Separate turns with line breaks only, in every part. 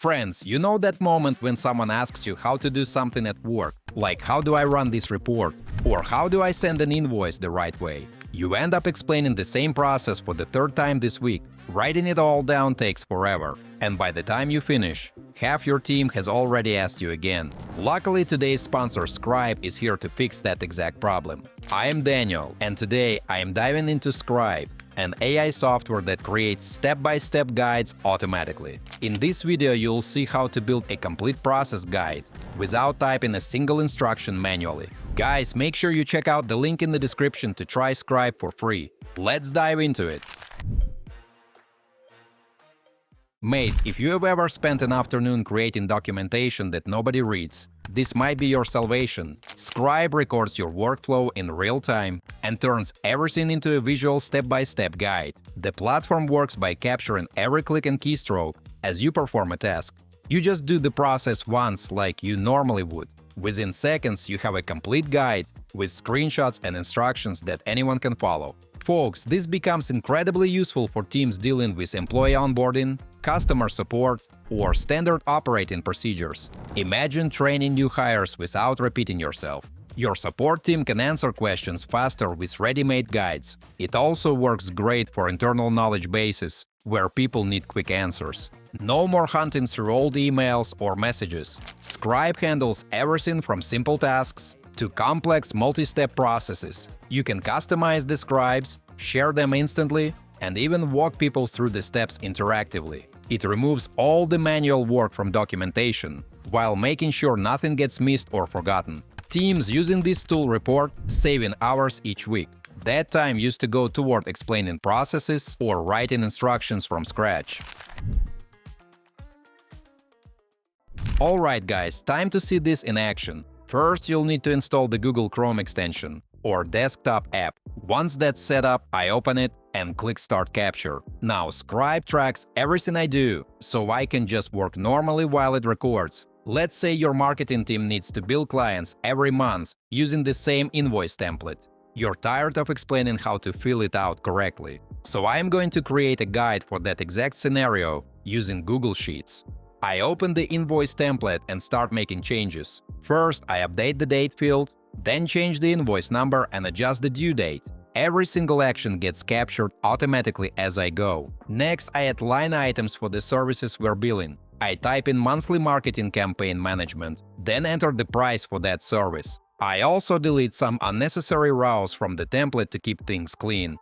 Friends, you know that moment when someone asks you how to do something at work, like how do I run this report, or how do I send an invoice the right way? You end up explaining the same process for the third time this week. Writing it all down takes forever, and by the time you finish, half your team has already asked you again. Luckily, today's sponsor Scribe is here to fix that exact problem. I am Daniel, and today I am diving into Scribe, an AI software that creates step-by-step guides automatically. In this video, you'll see how to build a complete process guide without typing a single instruction manually. Guys, make sure you check out the link in the description to try Scribe for free. Let's dive into it. Mates, if you have ever spent an afternoon creating documentation that nobody reads, this might be your salvation. Scribe records your workflow in real time and turns everything into a visual step-by-step guide. The platform works by capturing every click and keystroke as you perform a task. You just do the process once like you normally would. Within seconds, you have a complete guide with screenshots and instructions that anyone can follow. Folks, this becomes incredibly useful for teams dealing with employee onboarding, customer support, or standard operating procedures. Imagine training new hires without repeating yourself. Your support team can answer questions faster with ready-made guides. It also works great for internal knowledge bases, where people need quick answers. No more hunting through old emails or messages. Scribe handles everything from simple tasks to complex multi-step processes. You can customize the scribes, share them instantly, and even walk people through the steps interactively. It removes all the manual work from documentation, while making sure nothing gets missed or forgotten. Teams using this tool report saving hours each week. That time used to go toward explaining processes or writing instructions from scratch. Alright guys, time to see this in action. First, you'll need to install the Google Chrome extension or desktop app. Once that's set up, I open it and click Start Capture. Now, Scribe tracks everything I do, so I can just work normally while it records. Let's say your marketing team needs to bill clients every month using the same invoice template. You're tired of explaining how to fill it out correctly. So I'm going to create a guide for that exact scenario using Google Sheets. I open the invoice template and start making changes. First, I update the date field, then change the invoice number and adjust the due date. Every single action gets captured automatically as I go. Next, I add line items for the services we're billing. I type in monthly marketing campaign management, then enter the price for that service. I also delete some unnecessary rows from the template to keep things clean.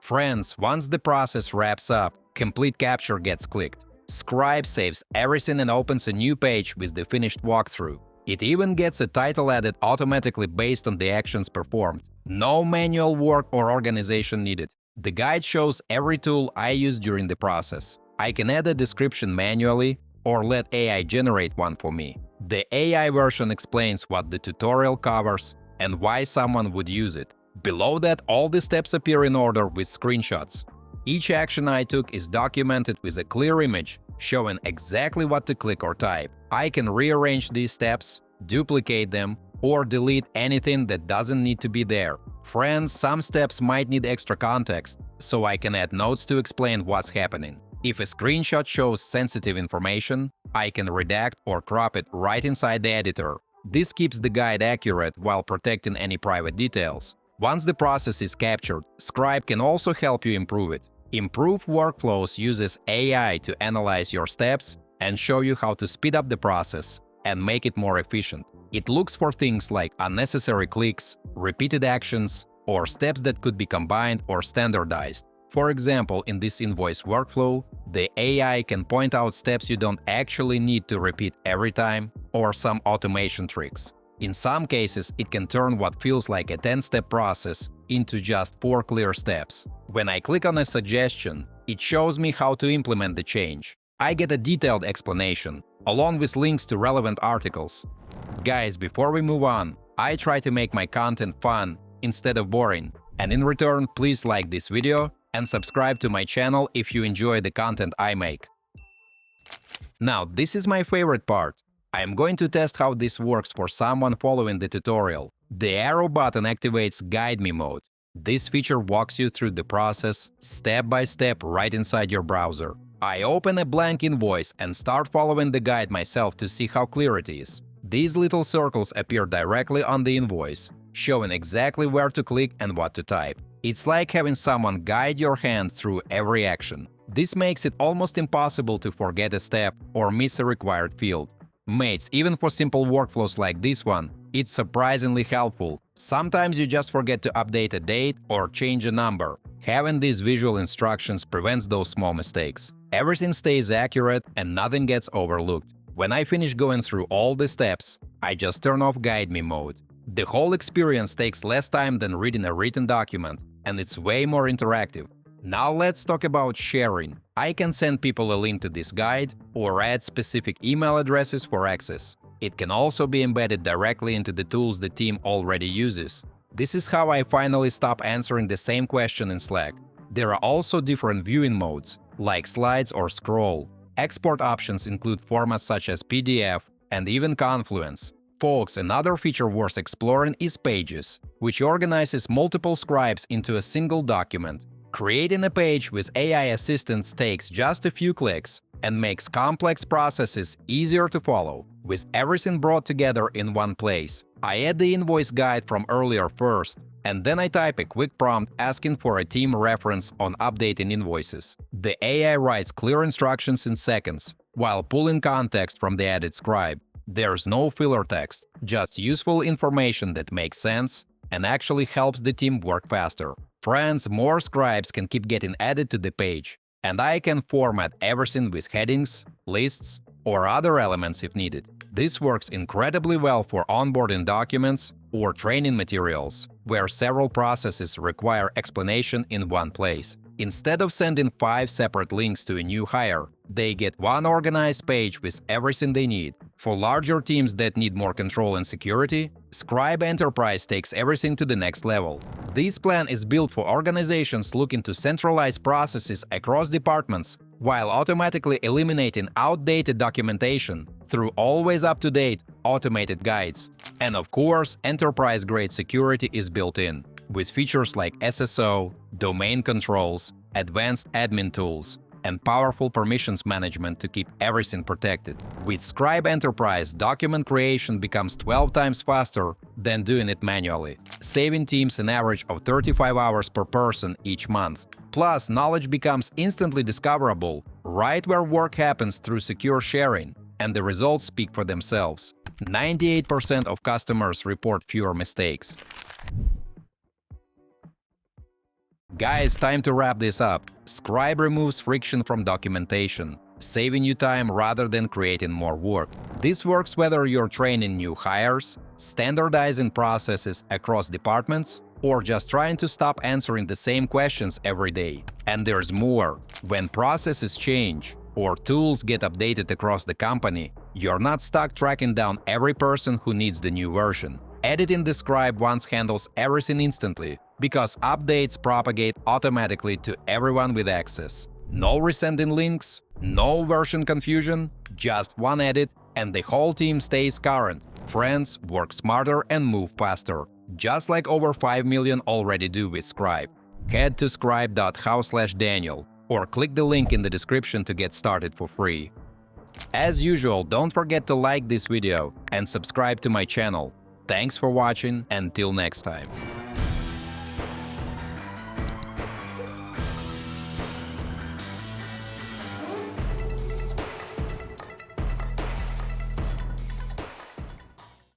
Friends, once the process wraps up, complete capture gets clicked. Scribe saves everything and opens a new page with the finished walkthrough. It even gets a title added automatically based on the actions performed. No manual work or organization needed. The guide shows every tool I use during the process. I can add a description manually or let AI generate one for me. The AI version explains what the tutorial covers and why someone would use it. Below that, all the steps appear in order with screenshots. Each action I took is documented with a clear image, showing exactly what to click or type. I can rearrange these steps, duplicate them, or delete anything that doesn't need to be there. Friends, some steps might need extra context, so I can add notes to explain what's happening. If a screenshot shows sensitive information, I can redact or crop it right inside the editor. This keeps the guide accurate while protecting any private details. Once the process is captured, Scribe can also help you improve it. Improve Workflows uses AI to analyze your steps and show you how to speed up the process and make it more efficient. It looks for things like unnecessary clicks, repeated actions, or steps that could be combined or standardized. For example, in this invoice workflow, the AI can point out steps you don't actually need to repeat every time, or some automation tricks. In some cases, it can turn what feels like a 10-step process into just 4 clear steps. When I click on a suggestion, it shows me how to implement the change. I get a detailed explanation, along with links to relevant articles. Guys, before we move on, I try to make my content fun instead of boring. And in return, please like this video and subscribe to my channel if you enjoy the content I make. Now, this is my favorite part. I am going to test how this works for someone following the tutorial. The arrow button activates Guide Me mode. This feature walks you through the process step by step right inside your browser. I open a blank invoice and start following the guide myself to see how clear it is. These little circles appear directly on the invoice, showing exactly where to click and what to type. It's like having someone guide your hand through every action. This makes it almost impossible to forget a step or miss a required field. Mates, even for simple workflows like this one, it's surprisingly helpful. Sometimes you just forget to update a date or change a number. Having these visual instructions prevents those small mistakes. Everything stays accurate and nothing gets overlooked. When I finish going through all the steps, I just turn off Guide Me mode. The whole experience takes less time than reading a written document, and it's way more interactive. Now let's talk about sharing. I can send people a link to this guide or add specific email addresses for access. It can also be embedded directly into the tools the team already uses. This is how I finally stop answering the same question in Slack. There are also different viewing modes, like slides or scroll. Export options include formats such as PDF and even Confluence. Folks, another feature worth exploring is Pages, which organizes multiple scribes into a single document. Creating a page with AI assistance takes just a few clicks and makes complex processes easier to follow, with everything brought together in one place. I add the invoice guide from earlier first, and then I type a quick prompt asking for a team reference on updating invoices. The AI writes clear instructions in seconds, while pulling context from the added scribe. There's no filler text, just useful information that makes sense and actually helps the team work faster. Friends, more scribes can keep getting added to the page, and I can format everything with headings, lists, or other elements if needed. This works incredibly well for onboarding documents or training materials, where several processes require explanation in one place. Instead of sending 5 separate links to a new hire, they get one organized page with everything they need. For larger teams that need more control and security, Scribe Enterprise takes everything to the next level. This plan is built for organizations looking to centralize processes across departments while automatically eliminating outdated documentation through always up-to-date automated guides. And of course, enterprise-grade security is built in, with features like SSO, domain controls, advanced admin tools, and powerful permissions management to keep everything protected. With Scribe Enterprise, document creation becomes 12 times faster than doing it manually, saving teams an average of 35 hours per person each month. Plus, knowledge becomes instantly discoverable right where work happens through secure sharing, and the results speak for themselves. 98% of customers report fewer mistakes. Guys, time to wrap this up. Scribe removes friction from documentation, saving you time rather than creating more work. This works whether you're training new hires, standardizing processes across departments, or just trying to stop answering the same questions every day. And there's more. When processes change or tools get updated across the company, you're not stuck tracking down every person who needs the new version. Editing the Scribe once handles everything instantly, because updates propagate automatically to everyone with access. No resending links, no version confusion, just one edit, and the whole team stays current. Friends, work smarter and move faster, just like over 5 million already do with Scribe. Head to scribe.how/Daniel or click the link in the description to get started for free. As usual, don't forget to like this video and subscribe to my channel. Thanks for watching, until next time.